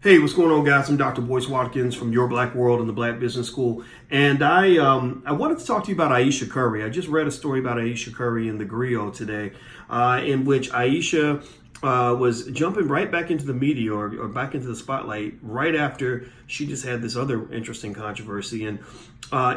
Hey, what's going on, guys? I'm Dr. Boyce Watkins from Your Black World and the Black Business School, and I wanted to talk to you about Ayesha Curry. I just read a story about Ayesha Curry in the Griot today, in which Ayesha was jumping right back into the media or back into the spotlight right after she just had this other interesting controversy. And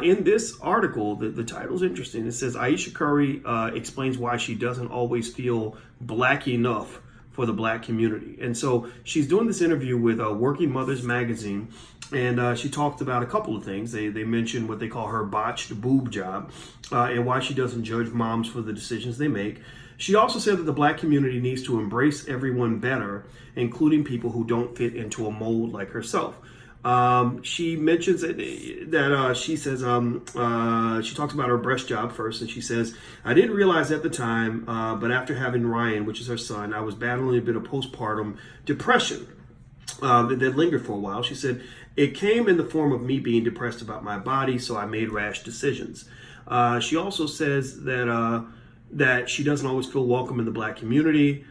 in this article, the title's interesting. It says Ayesha Curry explains why she doesn't always feel black enough for the black community. And so she's doing this interview with Working Mothers magazine, and she talked about a couple of things. They mentioned what they call her botched boob job, and why she doesn't judge moms for the decisions they make. She also said that the black community needs to embrace everyone better, including people who don't fit into a mold like herself. She mentions that she says she talks about her breast job first, and she says, I didn't realize at the time, but after having Ryan, which is her son, I was battling a bit of postpartum depression that lingered for a while. She said, it came in the form of me being depressed about my body, so I made rash decisions. She also says that she doesn't always feel welcome in the black community.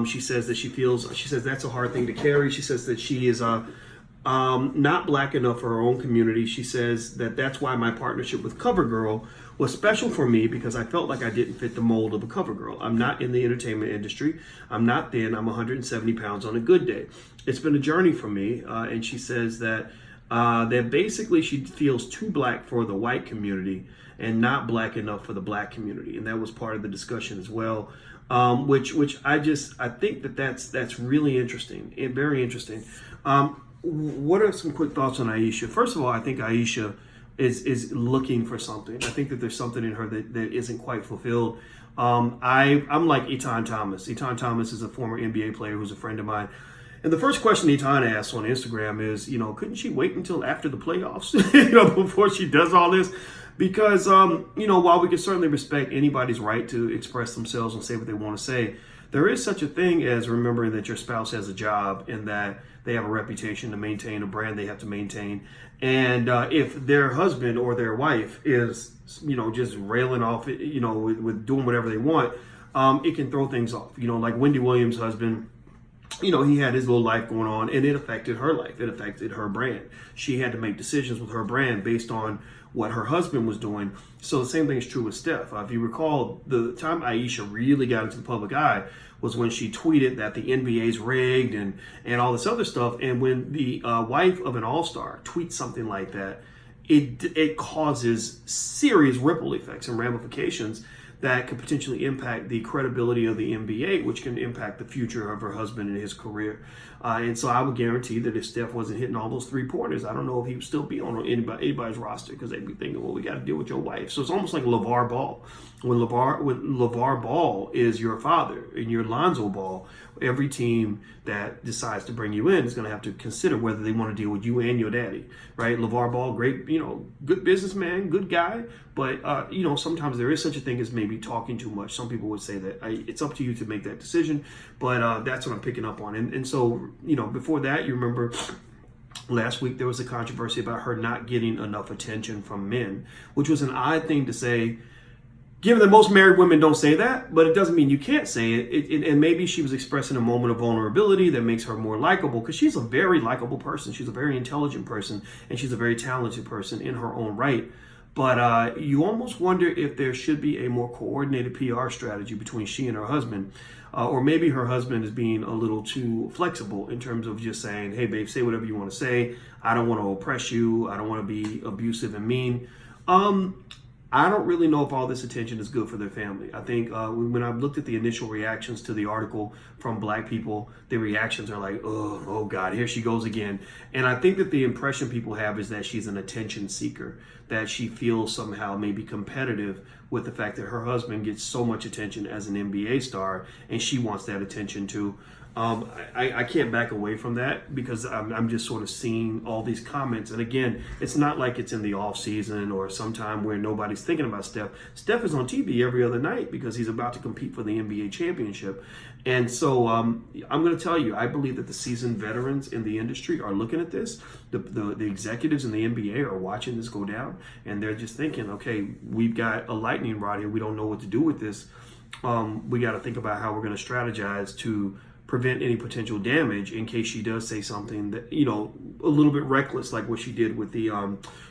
She says that she says that's a hard thing to carry. She says that she is not black enough for her own community. She says that that's why my partnership with CoverGirl was special for me, because I felt like I didn't fit the mold of a CoverGirl. I'm not in the entertainment industry. I'm not thin. I'm 170 pounds on a good day. It's been a journey for me. And she says that basically she feels too black for the white community and not black enough for the black community. And that was part of the discussion as well. Which I think that's really interesting and very interesting. What are some quick thoughts on Ayesha? First of all, I think Ayesha is looking for something. I think that there's something in her that isn't quite fulfilled. I'm like Etan Thomas. Etan Thomas is a former NBA player who's a friend of mine. And the first question Etan asks on Instagram is, couldn't she wait until after the playoffs, before she does all this? Because, while we can certainly respect anybody's right to express themselves and say what they want to say, there is such a thing as remembering that your spouse has a job and that they have a reputation to maintain, a brand they have to maintain. And if their husband or their wife is, just railing off, with doing whatever they want, it can throw things off. Like Wendy Williams' husband, he had his little life going on, and it affected her life. It affected her brand. She had to make decisions with her brand based on what her husband was doing. So the same thing is true with Steph. If you recall, the time Ayesha really got into the public eye was when she tweeted that the NBA's rigged and all this other stuff. And when the wife of an all-star tweets something like that, it causes serious ripple effects and ramifications that could potentially impact the credibility of the NBA, which can impact the future of her husband and his career. And so I would guarantee that if Steph wasn't hitting all those three-pointers, I don't know if he would still be on anybody's roster, because they'd be thinking, well, we got to deal with your wife. So it's almost like LeVar Ball. When LeVar Ball is your father and you're Lonzo Ball, every team that decides to bring you in is going to have to consider whether they want to deal with you and your daddy, right? LeVar Ball, great, good businessman, good guy, but sometimes there is such a thing as maybe talking too much. Some people would say that it's up to you to make that decision, but that's what I'm picking up on. And so, before that, you remember last week there was a controversy about her not getting enough attention from men, which was an odd thing to say, given that most married women don't say that, but it doesn't mean you can't say it. And maybe she was expressing a moment of vulnerability that makes her more likable, because she's a very likable person. She's a very intelligent person, and she's a very talented person in her own right. But you almost wonder if there should be a more coordinated PR strategy between she and her husband. Or maybe her husband is being a little too flexible in terms of just saying, hey, babe, say whatever you want to say. I don't want to oppress you. I don't want to be abusive and mean. I don't really know if all this attention is good for their family. I think when I've looked at the initial reactions to the article from black people, the reactions are like, oh God, here she goes again. And I think that the impression people have is that she's an attention seeker, that she feels somehow maybe competitive with the fact that her husband gets so much attention as an NBA star, and she wants that attention too. I can't back away from that, because I'm just sort of seeing all these comments. And again, it's not like it's in the off season or sometime where nobody's thinking about Steph. Steph is on TV every other night because he's about to compete for the NBA championship. And so I'm going to tell you, I believe that the seasoned veterans in the industry are looking at this. The executives in the NBA are watching this go down, and they're just thinking, okay, we've got a lightning rod here. We don't know what to do with this. We got to think about how we're going to strategize to prevent any potential damage in case she does say something that, you know, a little bit reckless, like what she did with the,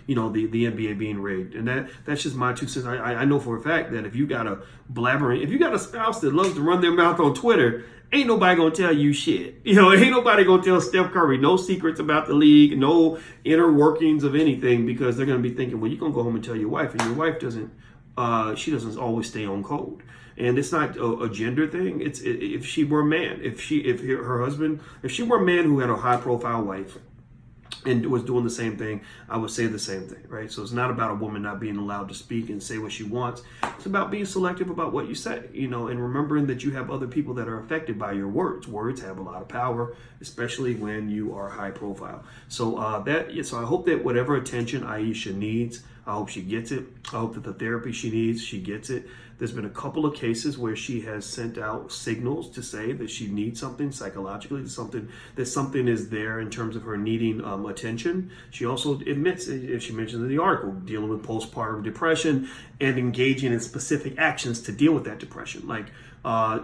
you know, the NBA being rigged. And that's just my 2 cents. I know for a fact that if you got if you got a spouse that loves to run their mouth on Twitter, ain't nobody gonna tell you shit. You know, ain't nobody gonna tell Steph Curry no secrets about the league, no inner workings of anything, because they're gonna be thinking, well, you're gonna go home and tell your wife, and your wife doesn't she doesn't always stay on code. And it's not a gender thing. If she were a man, if she were a man who had a high profile wife and was doing the same thing, I would say the same thing, right? So it's not about a woman not being allowed to speak and say what she wants. It's about being selective about what you say, you know, and remembering that you have other people that are affected by your words. Words have a lot of power, especially when you are high profile. So so I hope that whatever attention Ayesha needs, I hope she gets it. I hope that the therapy she needs, she gets it. There's been a couple of cases where she has sent out signals to say that she needs something psychologically, that something is there in terms of her needing attention. She also admits, as she mentioned in the article, dealing with postpartum depression and engaging in specific actions to deal with that depression. Like,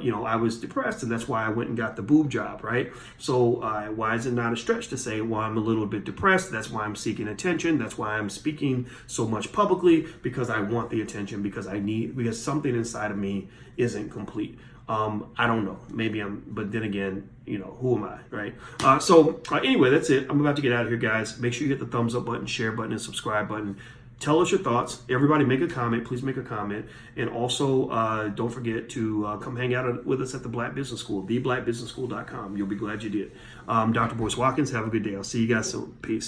you know, I was depressed and that's why I went and got the boob job, right? So why is it not a stretch to say, well, I'm a little bit depressed. That's why I'm seeking attention. That's why I'm speaking so much publicly, because I want the attention, because something inside of me isn't complete. I don't know. Maybe but then again, you know, who am I, right? Anyway, that's it. I'm about to get out of here, guys. Make sure you hit the thumbs up button, share button, and subscribe button. Tell us your thoughts. Everybody make a comment. Please make a comment. And also, don't forget to come hang out with us at the Black Business School, theblackbusinessschool.com. You'll be glad you did. Dr. Boyce Watkins, have a good day. I'll see you guys soon. Peace.